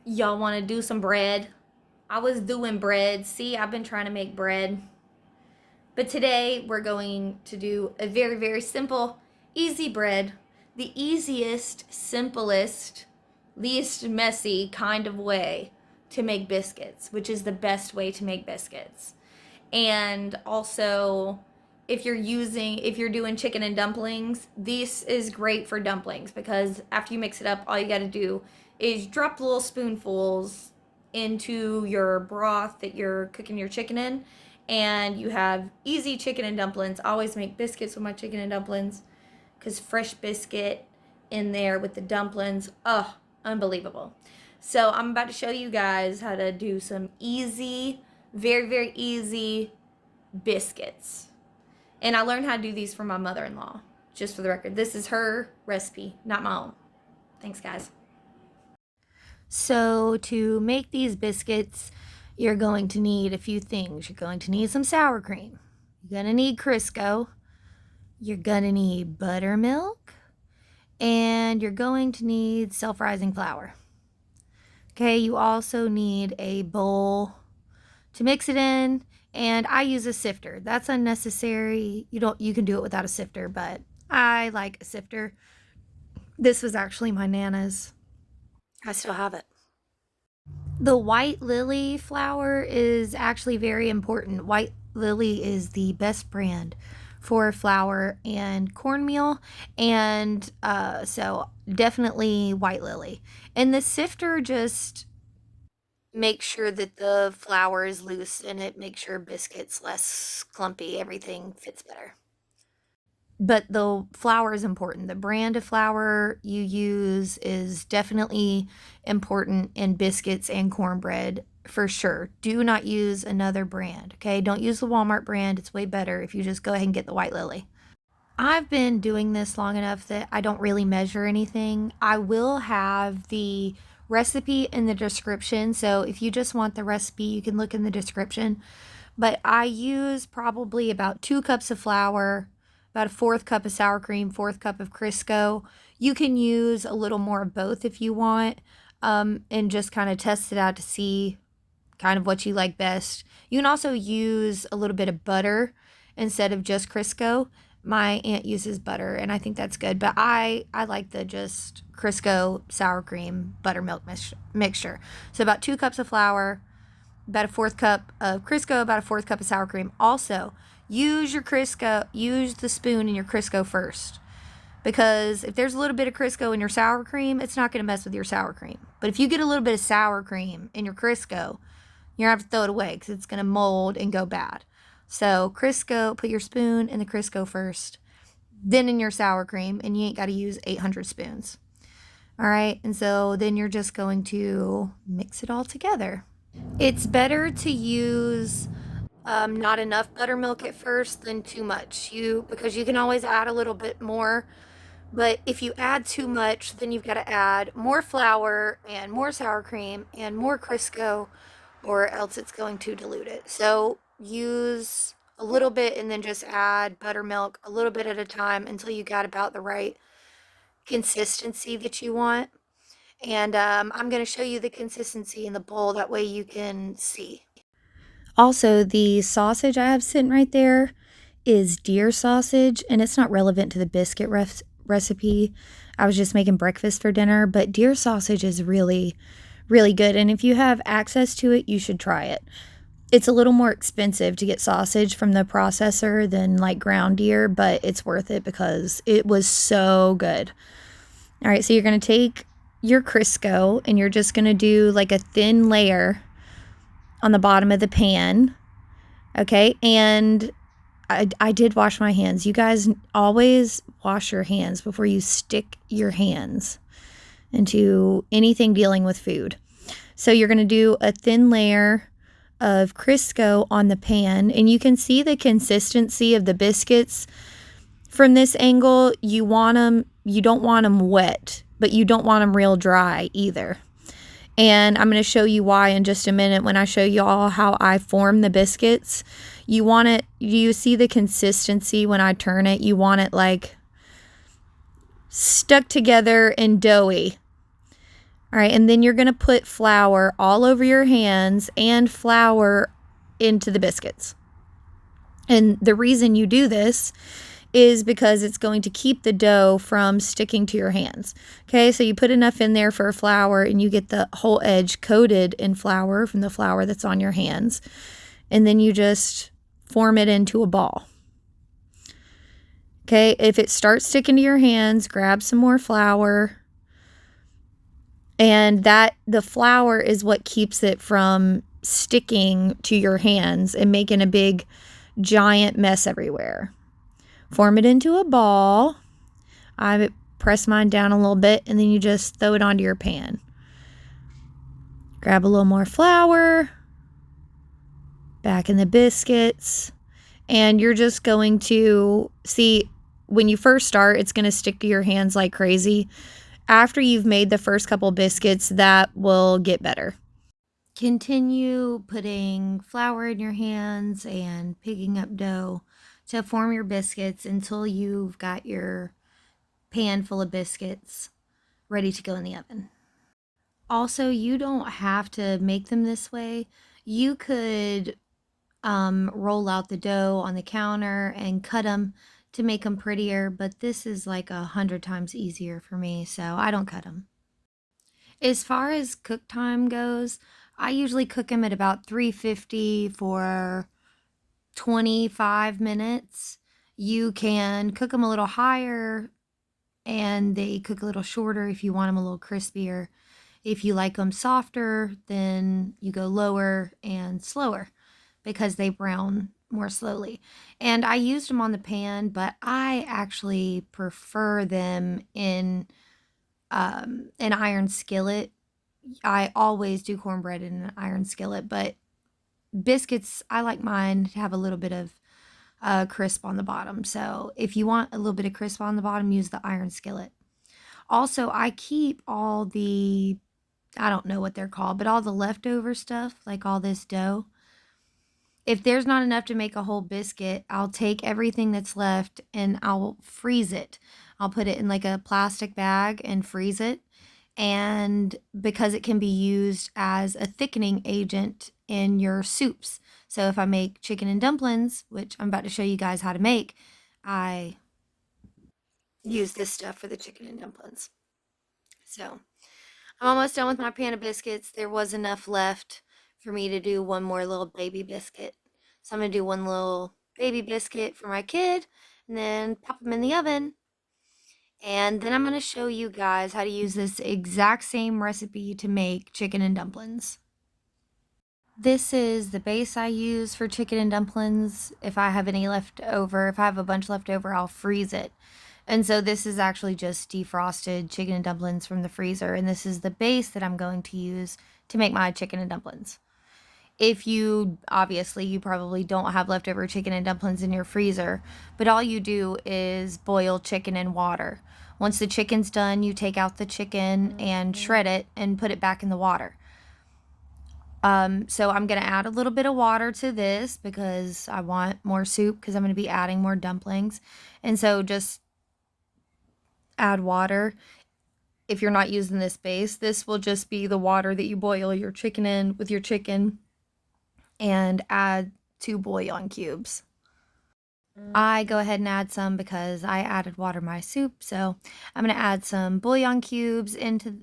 Y'all want to do some bread? I was doing bread. See, I've been trying to make bread. But today we're going to do a very, very simple, easy bread. The easiest, simplest, least messy kind of way to make biscuits, which is the best way to make biscuits. And also, if you're doing chicken and dumplings, this is great for dumplings because after you mix it up, all you got to do is drop the little spoonfuls into your broth that you're cooking your chicken in, and you have easy chicken and dumplings. I always make biscuits with my chicken and dumplings because fresh biscuit in there with the dumplings, oh, unbelievable. So I'm about to show you guys how to do some easy, very, very easy biscuits. And I learned how to do these from my mother-in-law, just for the record. This is her recipe, not my own. Thanks, guys. So to make these biscuits, you're going to need a few things. You're going to need some sour cream. You're going to need Crisco. You're going to need buttermilk. And you're going to need self-rising flour. Okay, you also need a bowl to mix it in, and I use a sifter. That's unnecessary. You can do it without a sifter, but I like a sifter. This was actually my Nana's. I still have it. The white lily flour is actually very important. White lily is the best brand for flour and cornmeal, and so definitely white lily. And the sifter just makes sure that the flour is loose and it makes your biscuits less clumpy. Everything fits better. But the flour is important. The brand of flour you use is definitely important in biscuits and cornbread for sure. Do not use another brand, okay? Don't use the Walmart brand. It's way better if you just go ahead and get the white lily. I've been doing this long enough that I don't really measure anything. I will have the recipe in the description, so if you just want the recipe, you can look in the description. But I use probably about 2 cups of flour, about a 1/4 cup of sour cream, 1/4 cup of Crisco. You can use a little more of both if you want, and just kind of test it out to see kind of what you like best. You can also use a little bit of butter instead of just Crisco. My aunt uses butter, and I think that's good, but I like the just Crisco sour cream buttermilk mixture. So about 2 cups of flour, about a 1/4 cup of Crisco, about a 1/4 cup of sour cream. Also, use the spoon in your Crisco first, because if there's a little bit of Crisco in your sour cream, it's not going to mess with your sour cream. But if you get a little bit of sour cream in your Crisco, you're going to have to throw it away because it's going to mold and go bad. So Crisco, put your spoon in the Crisco first, then in your sour cream, and you ain't got to use 800 spoons. All right, and so then you're just going to mix it all together. It's better to use not enough buttermilk at first than too much, because you can always add a little bit more. But if you add too much, then you've got to add more flour and more sour cream and more Crisco, or else it's going to dilute it. So use a little bit and then just add buttermilk a little bit at a time until you got about the right consistency that you want. And I'm going to show you the consistency in the bowl. That way you can see. Also, the sausage I have sitting right there is deer sausage, and it's not relevant to the biscuit recipe. I was just making breakfast for dinner, but deer sausage is really, really good. And if you have access to it, you should try it. It's a little more expensive to get sausage from the processor than like ground deer, but it's worth it because it was so good. All right, so you're going to take your Crisco and you're just going to do like a thin layer on the bottom of the pan. Okay, and I did wash my hands. You guys always wash your hands before you stick your hands into anything dealing with food. So you're going to do a thin layer of Crisco on the pan, and you can see the consistency of the biscuits from this angle. You don't want them wet, but you don't want them real dry either. And I'm going to show you why in just a minute when I show you all how I form the biscuits. You see the consistency when I turn it? You want it like stuck together and doughy. All right, and then you're going to put flour all over your hands and flour into the biscuits. And the reason you do this is because it's going to keep the dough from sticking to your hands. Okay, so you put enough in there for flour and you get the whole edge coated in flour from the flour that's on your hands. And then you just form it into a ball. Okay, if it starts sticking to your hands, grab some more flour. And the flour is what keeps it from sticking to your hands and making a big giant mess everywhere. Form it into a ball. I press mine down a little bit and then you just throw it onto your pan. Grab a little more flour, back in the biscuits, and you're just going to see when you first start, it's going to stick to your hands like crazy. After you've made the first couple biscuits, that will get better. Continue putting flour in your hands and picking up dough to form your biscuits until you've got your pan full of biscuits ready to go in the oven. Also, you don't have to make them this way. You could roll out the dough on the counter and cut them to make them prettier, but this is like 100 times easier for me, so I don't cut them. As far as cook time goes, I usually cook them at about 350 for 25 minutes. You can cook them a little higher and they cook a little shorter if you want them a little crispier. If you like them softer, then you go lower and slower because they brown more slowly. And I used them on the pan, but I actually prefer them in an iron skillet. I always do cornbread in an iron skillet, but biscuits, I like mine to have a little bit of crisp on the bottom. So if you want a little bit of crisp on the bottom, use the iron skillet. Also, I keep all the, I don't know what they're called, but all the leftover stuff, like all this dough. If there's not enough to make a whole biscuit, I'll take everything that's left and I'll freeze it. I'll put it in like a plastic bag and freeze it. And because it can be used as a thickening agent in your soups. So if I make chicken and dumplings, which I'm about to show you guys how to make, I use this stuff for the chicken and dumplings. So I'm almost done with my pan of biscuits. There was enough left for me to do one more little baby biscuit. So I'm going to do one little baby biscuit for my kid and then pop them in the oven. And then I'm going to show you guys how to use this exact same recipe to make chicken and dumplings. This is the base I use for chicken and dumplings. If I have any left over, if I have a bunch left over, I'll freeze it. And so this is actually just defrosted chicken and dumplings from the freezer. And this is the base that I'm going to use to make my chicken and dumplings. If you, obviously, you probably don't have leftover chicken and dumplings in your freezer, but all you do is boil chicken in water. Once the chicken's done, you take out the chicken and shred it and put it back in the water. So I'm going to add a little bit of water to this because I want more soup because I'm going to be adding more dumplings. And so just add water. If you're not using this base, this will just be the water that you boil your chicken in with your chicken. And add 2 bouillon cubes. I go ahead and add some because I added water to my soup. So I'm going to add some bouillon cubes into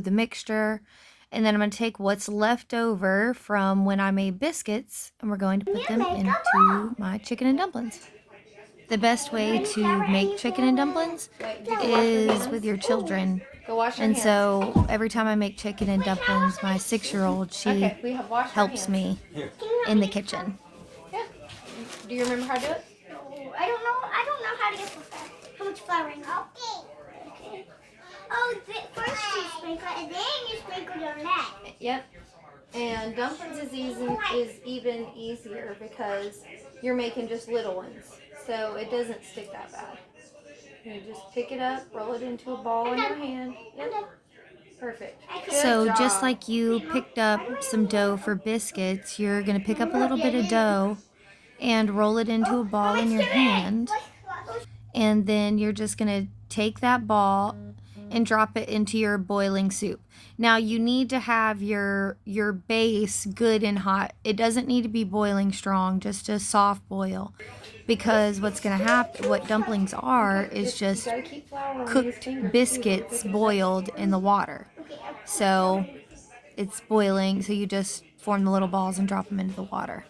the mixture. And then I'm going to take what's left over from when I made biscuits and we're going to put them into my chicken and dumplings. The best way to make chicken and dumplings is with your children. And so every time I make chicken and dumplings, my 6-year-old, she helps me in the kitchen. Yeah. Do you remember how to do it? No, I don't know. I don't know how to get the flour. How much flour in Okay. Oh, first you sprinkle and then you sprinkle your neck. Yep. And dumplings is even easier because you're making just little ones. So it doesn't stick that bad. You just pick it up, roll it into a ball in your hand. Yep. Perfect. So just like you picked up some dough for biscuits, you're going to pick up a little bit of dough and roll it into a ball in your hand. And then you're just going to take that ball and drop it into your boiling soup. Now you need to have your base good and hot. It doesn't need to be boiling strong, just a soft boil. Because what's going to happen, what dumplings are, is just cooked biscuits boiled in the water. So it's boiling, so you just form the little balls and drop them into the water.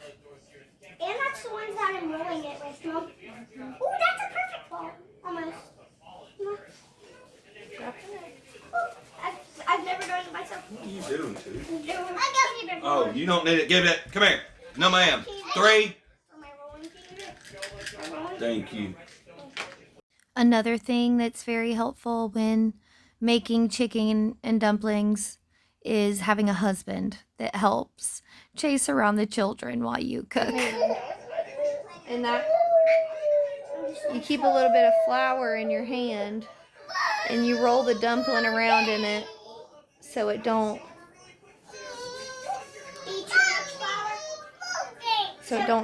And that's the ones that I'm rolling it with, Mom. Oh, that's a perfect ball, almost. I've never done it myself. What are you doing, too? I got it. Oh, you don't need it. Give it. Come here. No, ma'am. 3. Thank you. Another thing that's very helpful when making chicken and dumplings is having a husband that helps chase around the children while you cook. And that you keep a little bit of flour in your hand and you roll the dumpling around in it so it don't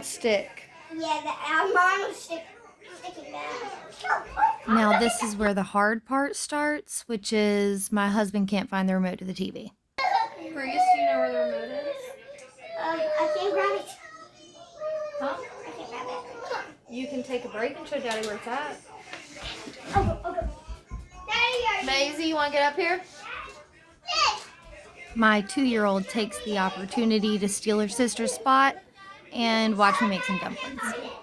stick. Yeah, mine was sticking back. Now this is where the hard part starts, which is my husband can't find the remote to the TV. Bruce, do you know where the remote is? I can't grab it. Huh? I can't grab it. You can take a break and show Daddy where it's at. Okay. Daddy, Maisie, you want to get up here? Yes. My 2-year-old takes the opportunity to steal her sister's spot and watch me make some dumplings. I don't know.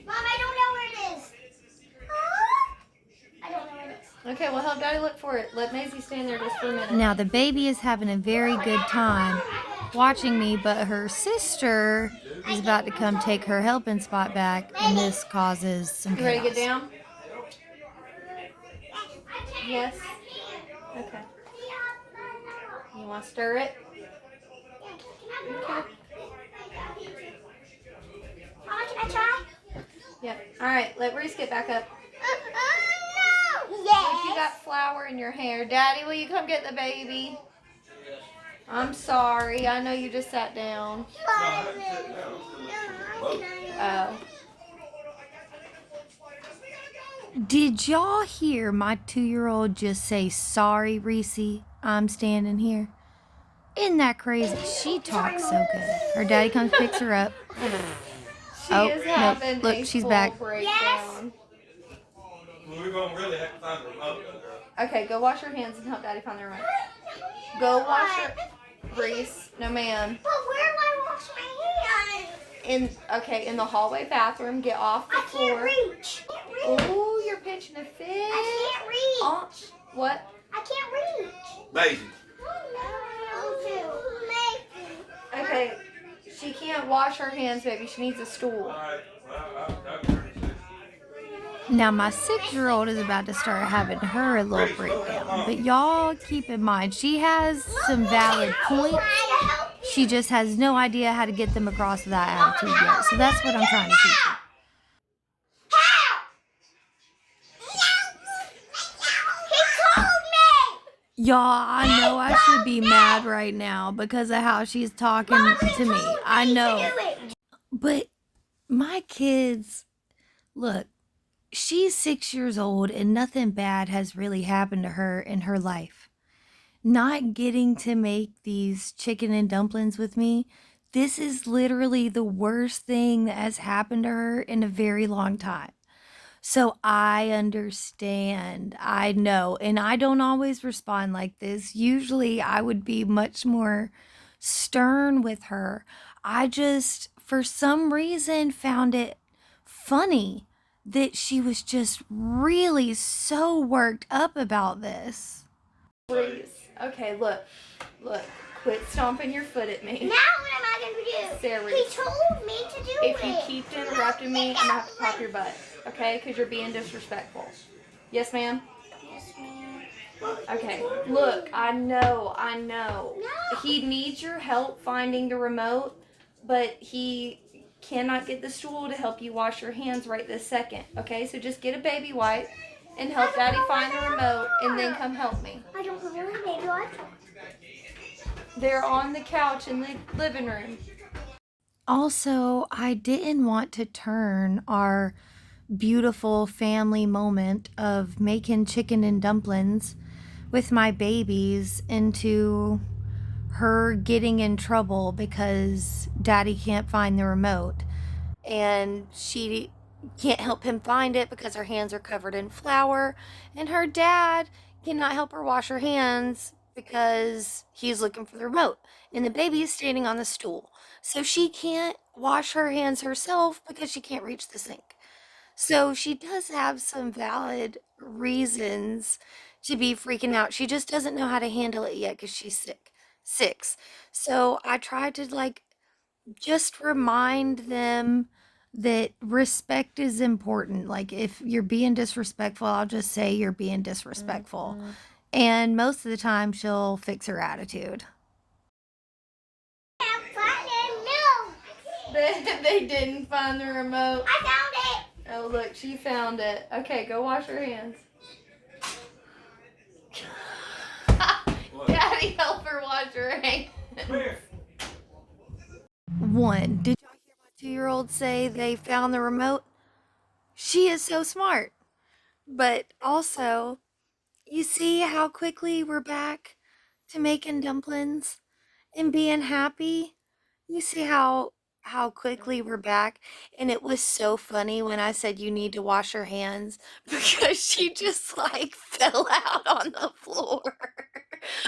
Mom, I don't know where it is. I don't know where it is. Okay, well help Daddy look for it. Let Maisie stand there just for a minute. Now the baby is having a very good time watching me, but her sister is about to come take her helping spot back, and this causes some chaos. You ready to get down? Yes? Okay. You want to stir it? Okay. Mama, can I try? Yep. Alright, let Reese get back up. No. Yes. You got flour in your hair. Daddy, will you come get the baby? I'm sorry. I know you just sat down. Oh. Did y'all hear my 2-year-old just say, "Sorry, Reese, I'm standing here"? Isn't that crazy? She talks so good. Her daddy comes, picks her up. She is having look, a she's full back. breakdown. Well, we're going to really have to find the remote, though, girl. Okay, go wash your hands and help Daddy find the remote. Go wash your... Reese, no ma'am. But where do I wash my hands? In the hallway bathroom, get off the floor. I can't reach. Oh, you're pinching a fish. I can't reach. Oh, what? I can't reach. Maisie. Okay, she can't wash her hands, baby. She needs a stool. All right. Well, I'll turn it. Now, my 6-year-old is about to start having her a little breakdown. But y'all keep in mind, she has some valid points. She just has no idea how to get them across without attitude yet. So that's what I'm trying to teach her. Y'all, I know I should be mad right now because of how she's talking to me. I know. But my kids, look, she's 6 years old and nothing bad has really happened to her in her life. Not getting to make these chicken and dumplings with me, this is literally the worst thing that has happened to her in a very long time. So I understand. I know. And I don't always respond like this. Usually I would be much more stern with her. I just, for some reason, found it funny that she was just really so worked up about this. Okay, look. Quit stomping your foot at me. Now what am I going to do? Sarah, He told me to do it. if you keep interrupting me, I'm going to have to pop your butt. Okay? Because you're being disrespectful. Yes, ma'am? Yes, ma'am. Okay. Look, I know. No. He needs your help finding the remote, but he cannot get the stool to help you wash your hands right this second. Okay? So just get a baby wipe and help Daddy find the remote and then come help me. I don't know where the baby wipes are. They're on the couch in the living room. Also, I didn't want to turn our beautiful family moment of making chicken and dumplings with my babies into her getting in trouble because daddy can't find the remote and she can't help him find it because her hands are covered in flour, and her dad cannot help her wash her hands because he's looking for the remote, and the baby is standing on the stool, so she can't wash her hands herself because she can't reach the sink. So she does have some valid reasons to be freaking out. She just doesn't know how to handle it yet because she's sick. 6. So I tried to just remind them that respect is important. Like if you're being disrespectful, I'll just say you're being disrespectful. And most of the time she'll fix her attitude. They didn't find the remote. I found it. Oh, look, she found it. Okay, go wash your hands. Daddy, help her wash her hands. Come here. 1. Did y'all hear my 2-year-old say they found the remote? She is so smart. But also, you see how quickly we're back to making dumplings and being happy? You see how quickly we're back, and it was so funny when I said you need to wash your hands because she just like fell out on the floor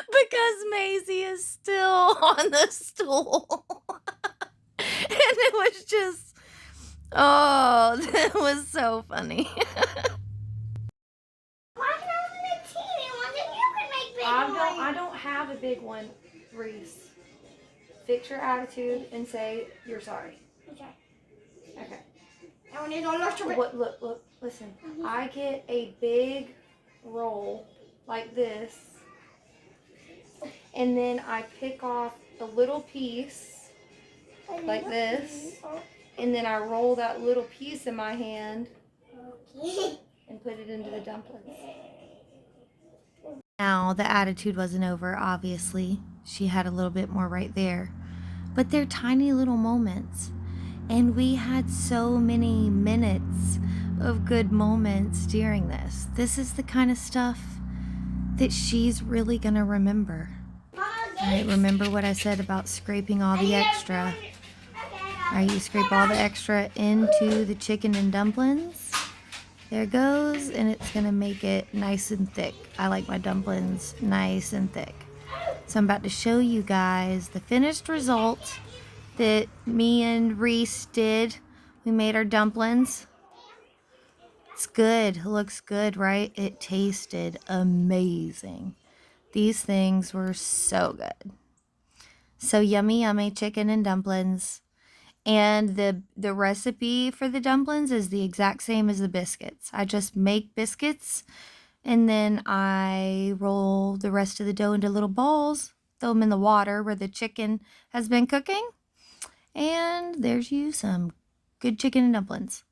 because Maisie is still on the stool. And it was just, oh, that was so funny. Why can I only make teeny ones and you can make big ones? I don't have a big one, Reese. Fix your attitude and say you're sorry. Okay. Okay. I want to know much of it. Look, listen. I get a big roll like this, and then I pick off a little piece like this, and then I roll that little piece in my hand Okay. and put it into the dumplings. Now, the attitude wasn't over, obviously. She had a little bit more right there. But they're tiny little moments. And we had so many minutes of good moments during this. This is the kind of stuff that she's really going to remember. Right, remember what I said about scraping all the extra. Alright, you scrape all the extra into the chicken and dumplings. There it goes, and it's going to make it nice and thick. I like my dumplings nice and thick. So I'm about to show you guys the finished result that me and Reese did. We made our dumplings. It's good. It looks good, right? It tasted amazing. These things were so good. So yummy, yummy chicken and dumplings. And the recipe for the dumplings is the exact same as the biscuits. I just make biscuits and then I roll the rest of the dough into little balls, throw them in the water where the chicken has been cooking, and there's you some good chicken and dumplings.